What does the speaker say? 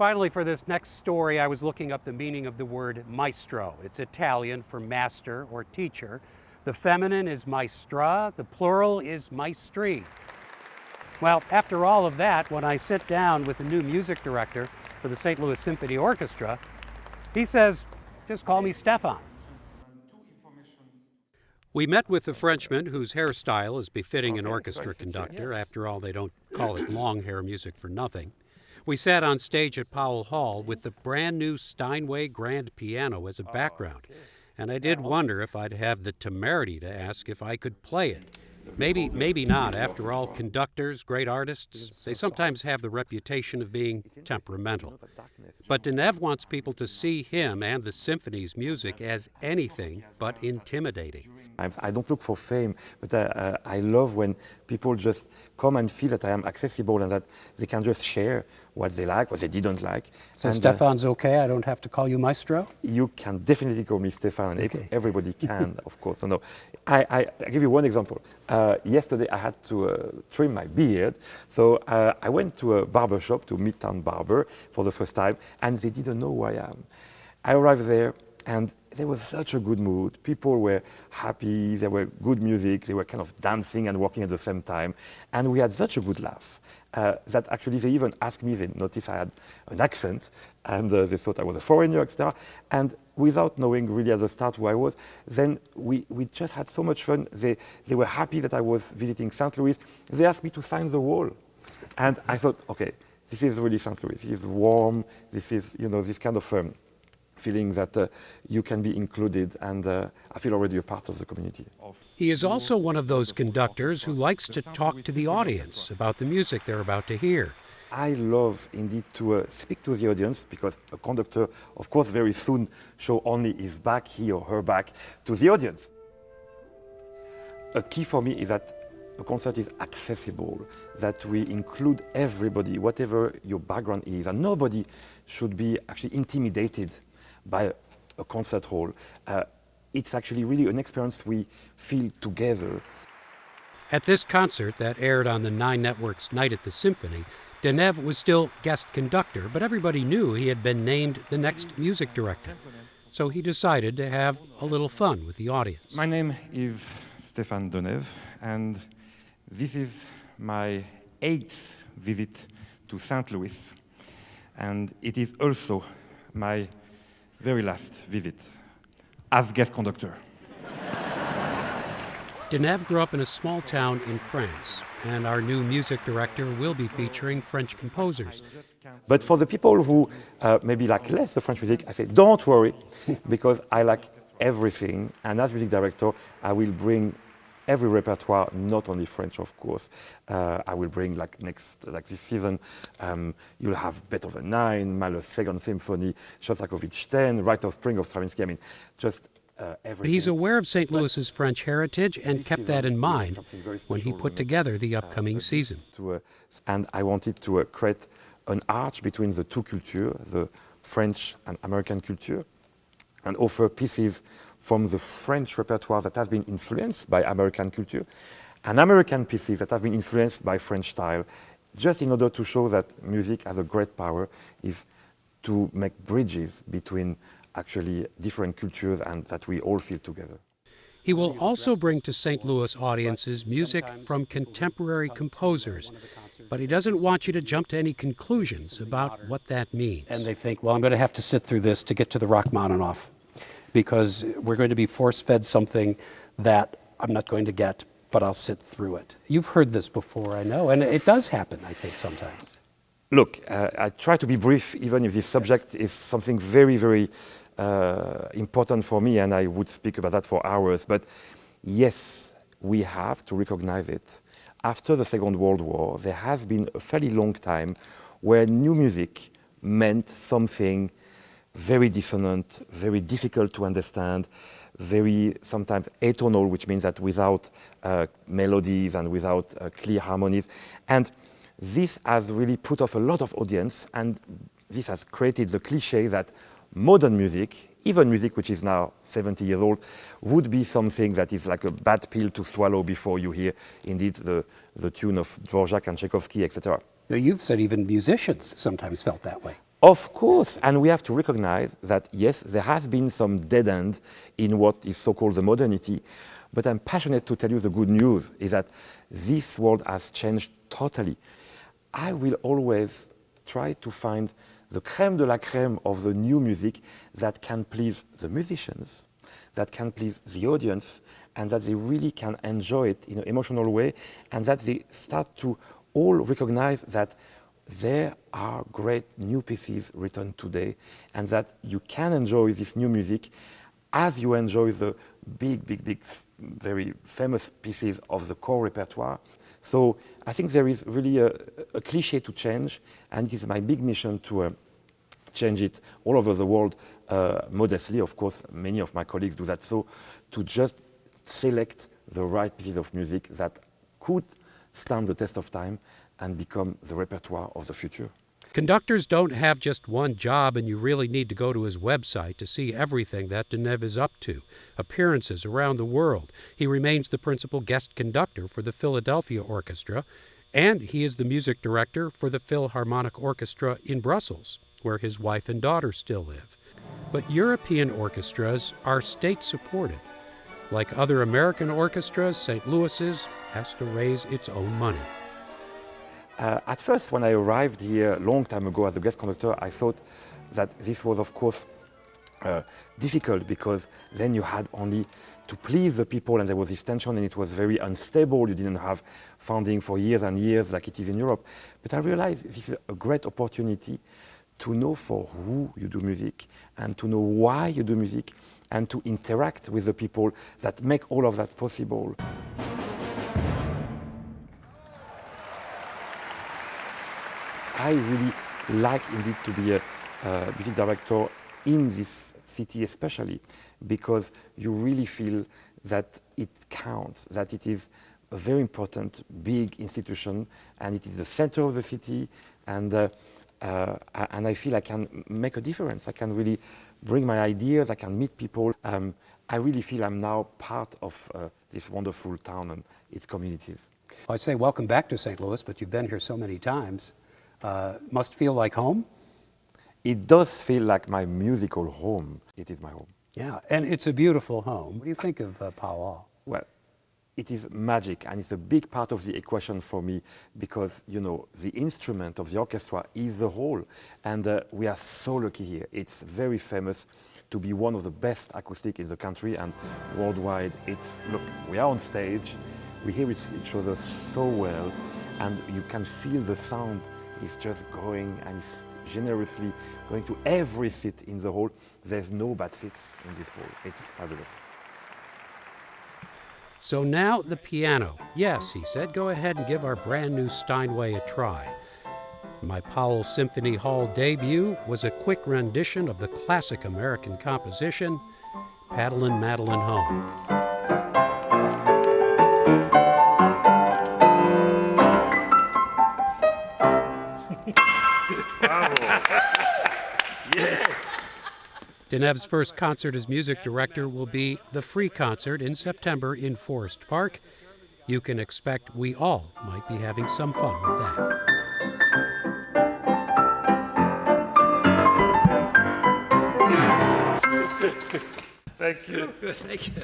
Finally, for this next story, I was looking up the meaning of the word maestro. It's Italian for master or teacher. The feminine is maestra, the plural is maestri. Well, after all of that, when I sit down with the new music director for the St. Louis Symphony Orchestra, he says, just call me Stéphane. We met with the Frenchman, whose hairstyle is befitting an orchestra conductor. After all, they don't call it long hair music for nothing. We sat on stage at Powell Hall with the brand new Steinway grand piano as a background. And I did wonder if I'd have the temerity to ask if I could play it. Maybe not. After all, conductors, great artists, they sometimes have the reputation of being temperamental. But Denève wants people to see him and the symphony's music as anything but intimidating. I don't look for fame, but I love when people just come and feel that I am accessible and that they can just share what they like, what they didn't like. So Stéphane's okay? I don't have to call you maestro? You can definitely call me Stéphane. Okay. Everybody can, of course. No. I give you one example. Yesterday I had to trim my beard, so I went to a barber shop, to Midtown Barber, for the first time, and they didn't know who I am. I arrived there, and there was such a good mood. People were happy, there were good music, they were kind of dancing and walking at the same time. And we had such a good laugh that actually they even asked me, they noticed I had an accent, and they thought I was a foreigner, etc. And without knowing really at the start who I was, then we just had so much fun. They were happy that I was visiting St. Louis. They asked me to sign the wall. And I thought, okay, this is really St. Louis. This is warm, this is, this kind of feeling that you can be included, and I feel already a part of the community. He is also one of those conductors who likes to talk to the audience about the music they're about to hear. I love indeed to speak to the audience, because a conductor, of course, very soon show only his back, he or her back, to the audience. A key for me is that a concert is accessible, that we include everybody, whatever your background is, and nobody should be actually intimidated by a concert hall. It's actually really an experience we feel together. At this concert that aired on the 9 Network's Night at the Symphony, Denève was still guest conductor, but everybody knew he had been named the next music director. So he decided to have a little fun with the audience. My name is Stéphane Denève, and this is my 8th visit to St. Louis, and it is also my very last visit as guest conductor. Denève grew up in a small town in France, and our new music director will be featuring French composers. But for the people who maybe like less the French music, I say, don't worry, because I like everything, and as music director, I will bring every repertoire, not only French, of course. I will bring like this season, you'll have Beethoven 9, Mahler's Second Symphony, Shostakovich 10, Rite of Spring of Stravinsky. I mean, just everything. He's aware of St. Louis's French heritage and kept that in mind when he put together the upcoming season. And I wanted to create an arch between the two cultures, the French and American culture, and offer pieces from the French repertoire that has been influenced by American culture, and American pieces that have been influenced by French style, just in order to show that music has a great power, is to make bridges between actually different cultures and that we all feel together. He will also bring to St. Louis audiences music from contemporary composers, but he doesn't want you to jump to any conclusions about what that means. And they think, well, I'm going to have to sit through this to get to the Rachmaninoff, because we're going to be force-fed something that I'm not going to get, but I'll sit through it. You've heard this before, I know, and it does happen, I think, sometimes. Look, I try to be brief, even if this subject is something very, very important for me, and I would speak about that for hours. But yes, we have to recognize it. After the Second World War, there has been a fairly long time where new music meant something very dissonant, very difficult to understand, very sometimes atonal, which means that without melodies and without clear harmonies. And this has really put off a lot of audience, and this has created the cliché that modern music, even music which is now 70 years old, would be something that is like a bad pill to swallow before you hear indeed the tune of Dvorak and Tchaikovsky, etc. Now, you've said even musicians sometimes felt that way. Of course, and we have to recognize that, yes, there has been some dead end in what is so-called the modernity, but I'm passionate to tell you the good news is that this world has changed totally. I will always try to find the crème de la crème of the new music that can please the musicians, that can please the audience, and that they really can enjoy it in an emotional way, and that they start to all recognize that there are great new pieces written today, and that you can enjoy this new music as you enjoy the big, very famous pieces of the core repertoire. So I think there is really a cliché to change, and it is my big mission to change it all over the world, modestly. Of course, many of my colleagues do that. So to just select the right pieces of music that could stand the test of time and become the repertoire of the future. Conductors don't have just one job, and you really need to go to his website to see everything that Denève is up to. Appearances around the world. He remains the principal guest conductor for the Philadelphia Orchestra, and he is the music director for the Philharmonic Orchestra in Brussels, where his wife and daughter still live. But European orchestras are state-supported. Like other American orchestras, St. Louis's has to raise its own money. At first, when I arrived here a long time ago as a guest conductor, I thought that this was, of course, difficult, because then you had only to please the people, and there was this tension, and it was very unstable. You didn't have funding for years and years like it is in Europe. But I realized this is a great opportunity to know for who you do music, and to know why you do music, and to interact with the people that make all of that possible. I really like indeed to be a music director in this city especially, because you really feel that it counts, that it is a very important, big institution, and it is the center of the city, and I feel I can make a difference. I can really bring my ideas, I can meet people. I really feel I'm now part of this wonderful town and its communities. Well, I'd say welcome back to St. Louis, but you've been here so many times. Must feel like home? It does feel like my musical home. It is my home. Yeah, and it's a beautiful home. What do you think of Powell Hall? Well, it is magic, and it's a big part of the equation for me, because, you know, the instrument of the orchestra is the hall, and we are so lucky here. It's very famous to be one of the best acoustic in the country and worldwide. Look, we are on stage, we hear each other so well, and you can feel the sound is just going, and it's generously going to every seat in the hall. There's no bad seats in this hall. It's fabulous. So now the piano. Yes, he said, go ahead and give our brand new Steinway a try. My Powell Symphony Hall debut was a quick rendition of the classic American composition, Paddlin' Madeline Home. Denève's first concert as music director will be the Free Concert in September in Forest Park. You can expect we all might be having some fun with that. Thank you. Thank you.